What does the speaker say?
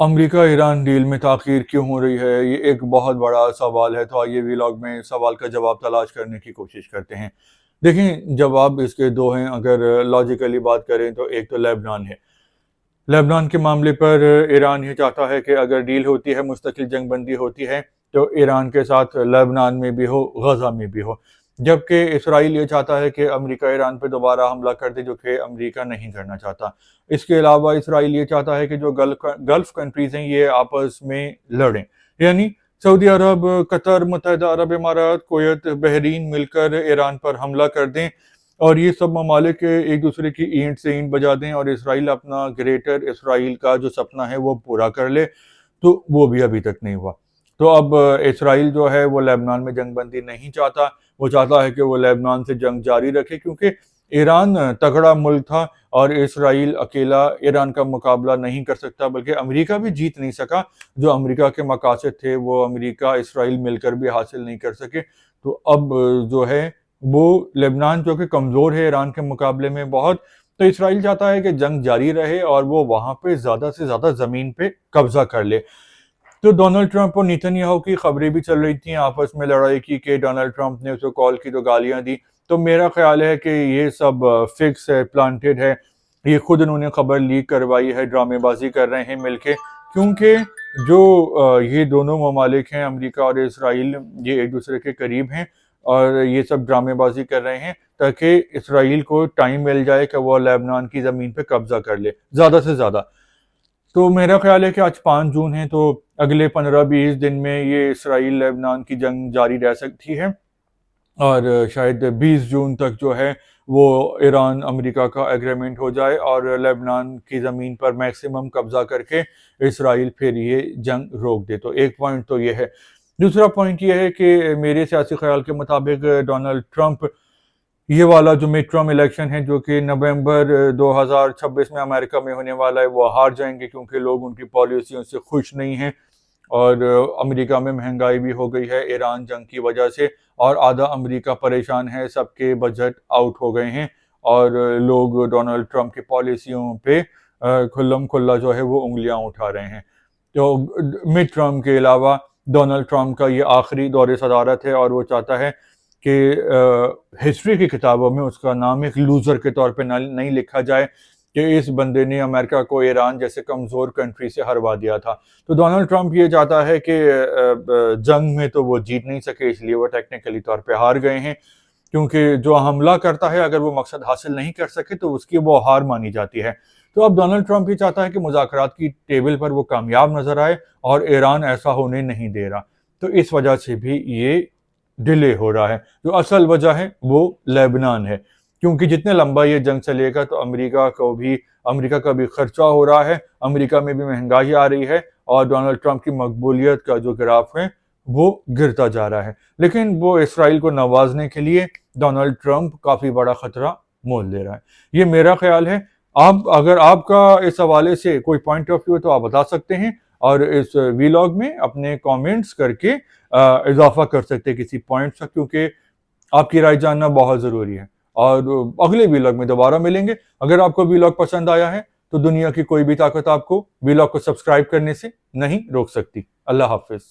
امریکہ Iran deal میں تاخیر کیوں ہو رہی ہے، یہ ایک بہت بڑا سوال ہے۔ تو آئیے ویلاگ میں اس سوال کا جواب تلاش کرنے کی کوشش کرتے ہیں۔ دیکھیں، جواب اس کے دو ہیں۔ اگر لاجیکلی بات کریں تو ایک تو لیبنان ہے۔ لیبنان کے معاملے پر ایران یہ چاہتا ہے کہ اگر ڈیل ہوتی ہے، مستقل جنگ بندی ہوتی ہے، تو ایران کے ساتھ لیبنان میں بھی ہو، غزہ میں بھی ہو، جبکہ اسرائیل یہ چاہتا ہے کہ امریکہ ایران پہ دوبارہ حملہ کر دے، جو کہ امریکہ نہیں کرنا چاہتا۔ اس کے علاوہ اسرائیل یہ چاہتا ہے کہ جو گلف کنٹریز ہیں یہ آپس میں لڑیں، یعنی سعودی عرب، قطر، متحدہ عرب امارات، کویت، بحرین مل کر ایران پر حملہ کر دیں، اور یہ سب ممالک ایک دوسرے کی اینٹ سے اینٹ بجا دیں، اور اسرائیل اپنا گریٹر اسرائیل کا جو سپنا ہے وہ پورا کر لے۔ تو وہ بھی ابھی تک نہیں ہوا۔ تو اب اسرائیل جو ہے وہ لیبنان میں جنگ بندی نہیں چاہتا، وہ چاہتا ہے کہ وہ لیبنان سے جنگ جاری رکھے، کیونکہ ایران تگڑا ملک تھا اور اسرائیل اکیلا ایران کا مقابلہ نہیں کر سکتا، بلکہ امریکہ بھی جیت نہیں سکا۔ جو امریکہ کے مقاصد تھے وہ امریکہ اسرائیل مل کر بھی حاصل نہیں کر سکے۔ تو اب جو ہے وہ لیبنان جو کہ کمزور ہے ایران کے مقابلے میں بہت، تو اسرائیل چاہتا ہے کہ جنگ جاری رہے اور وہ وہاں پہ زیادہ سے زیادہ زمین پہ قبضہ کر لے۔ تو ڈونلڈ ٹرمپ اور نیتن یاہو کی خبریں بھی چل رہی تھیں آپس میں لڑائی کی، کہ ڈونلڈ ٹرمپ نے اسے کال کی تو گالیاں دی۔ تو میرا خیال ہے کہ یہ سب فکس ہے، پلانٹڈ ہے، یہ خود انہوں نے خبر لیک کروائی ہے، ڈرامے بازی کر رہے ہیں مل کے، کیونکہ جو یہ دونوں ممالک ہیں، امریکہ اور اسرائیل، یہ ایک دوسرے کے قریب ہیں، اور یہ سب ڈرامے بازی کر رہے ہیں تاکہ اسرائیل کو ٹائم مل جائے کہ وہ لیبنان کی زمین پہ قبضہ کر لے زیادہ سے زیادہ۔ تو میرا خیال ہے کہ آج 5 جون ہے، تو اگلے 15-20 دن میں یہ اسرائیل لیبنان کی جنگ جاری رہ سکتی ہے، اور شاید 20 جون تک جو ہے وہ ایران امریکہ کا ایگریمنٹ ہو جائے اور لیبنان کی زمین پر میکسیمم قبضہ کر کے اسرائیل پھر یہ جنگ روک دے۔ تو ایک پوائنٹ تو یہ ہے۔ دوسرا پوائنٹ یہ ہے کہ میرے سیاسی خیال کے مطابق ڈونلڈ ٹرمپ یہ والا جو مڈ ٹرم الیکشن ہے، جو کہ نومبر 2026 میں امریکہ میں ہونے والا ہے، وہ ہار جائیں گے، کیونکہ لوگ ان کی پالیسیوں سے خوش نہیں ہیں، اور امریکہ میں مہنگائی بھی ہو گئی ہے ایران جنگ کی وجہ سے، اور آدھا امریکہ پریشان ہے، سب کے بجٹ آؤٹ ہو گئے ہیں، اور لوگ ڈونلڈ ٹرمپ کی پالیسیوں پہ کھلم کھلا جو ہے وہ انگلیاں اٹھا رہے ہیں۔ تو مڈ ٹرم کے علاوہ ڈونلڈ ٹرمپ کا یہ آخری دور صدارت ہے، اور وہ چاہتا ہے کہ ہسٹری کی کتابوں میں اس کا نام ایک لوزر کے طور پہ نہیں لکھا جائے، کہ اس بندے نے امریکہ کو ایران جیسے کمزور کنٹری سے ہروا دیا تھا۔ تو ڈونلڈ ٹرمپ یہ چاہتا ہے کہ جنگ میں تو وہ جیت نہیں سکے، اس لیے وہ ٹیکنیکلی طور پہ ہار گئے ہیں، کیونکہ جو حملہ کرتا ہے اگر وہ مقصد حاصل نہیں کر سکے تو اس کی وہ ہار مانی جاتی ہے۔ تو اب ڈونلڈ ٹرمپ یہ چاہتا ہے کہ مذاکرات کی ٹیبل پر وہ کامیاب نظر آئے، اور ایران ایسا ہونے نہیں دے رہا۔ تو اس وجہ سے بھی یہ ڈیلے ہو رہا ہے۔ جو اصل وجہ ہے وہ لیبنان ہے، کیونکہ جتنے لمبا یہ جنگ چلے گا تو امریکہ کا بھی خرچہ ہو رہا ہے، امریکہ میں بھی مہنگائی آ رہی ہے، اور ڈونلڈ ٹرمپ کی مقبولیت کا جو گراف ہے وہ گرتا جا رہا ہے۔ لیکن وہ اسرائیل کو نوازنے کے لیے ڈونلڈ ٹرمپ کافی بڑا خطرہ مول لے رہا ہے۔ یہ میرا خیال ہے۔ اگر آپ کا اس حوالے سے کوئی پوائنٹ آف ویو ہے تو آپ بتا سکتے ہیں، اور اس ویلاگ میں اپنے کامنٹس کر کے اضافہ کر سکتے ہیں کسی پوائنٹس کا، کیونکہ آپ کی رائے جاننا بہت ضروری ہے۔ اور اگلے ویلاگ میں دوبارہ ملیں گے۔ اگر آپ کو ویلاگ پسند آیا ہے تو دنیا کی کوئی بھی طاقت آپ کو ویلاگ کو سبسکرائب کرنے سے نہیں روک سکتی۔ اللہ حافظ۔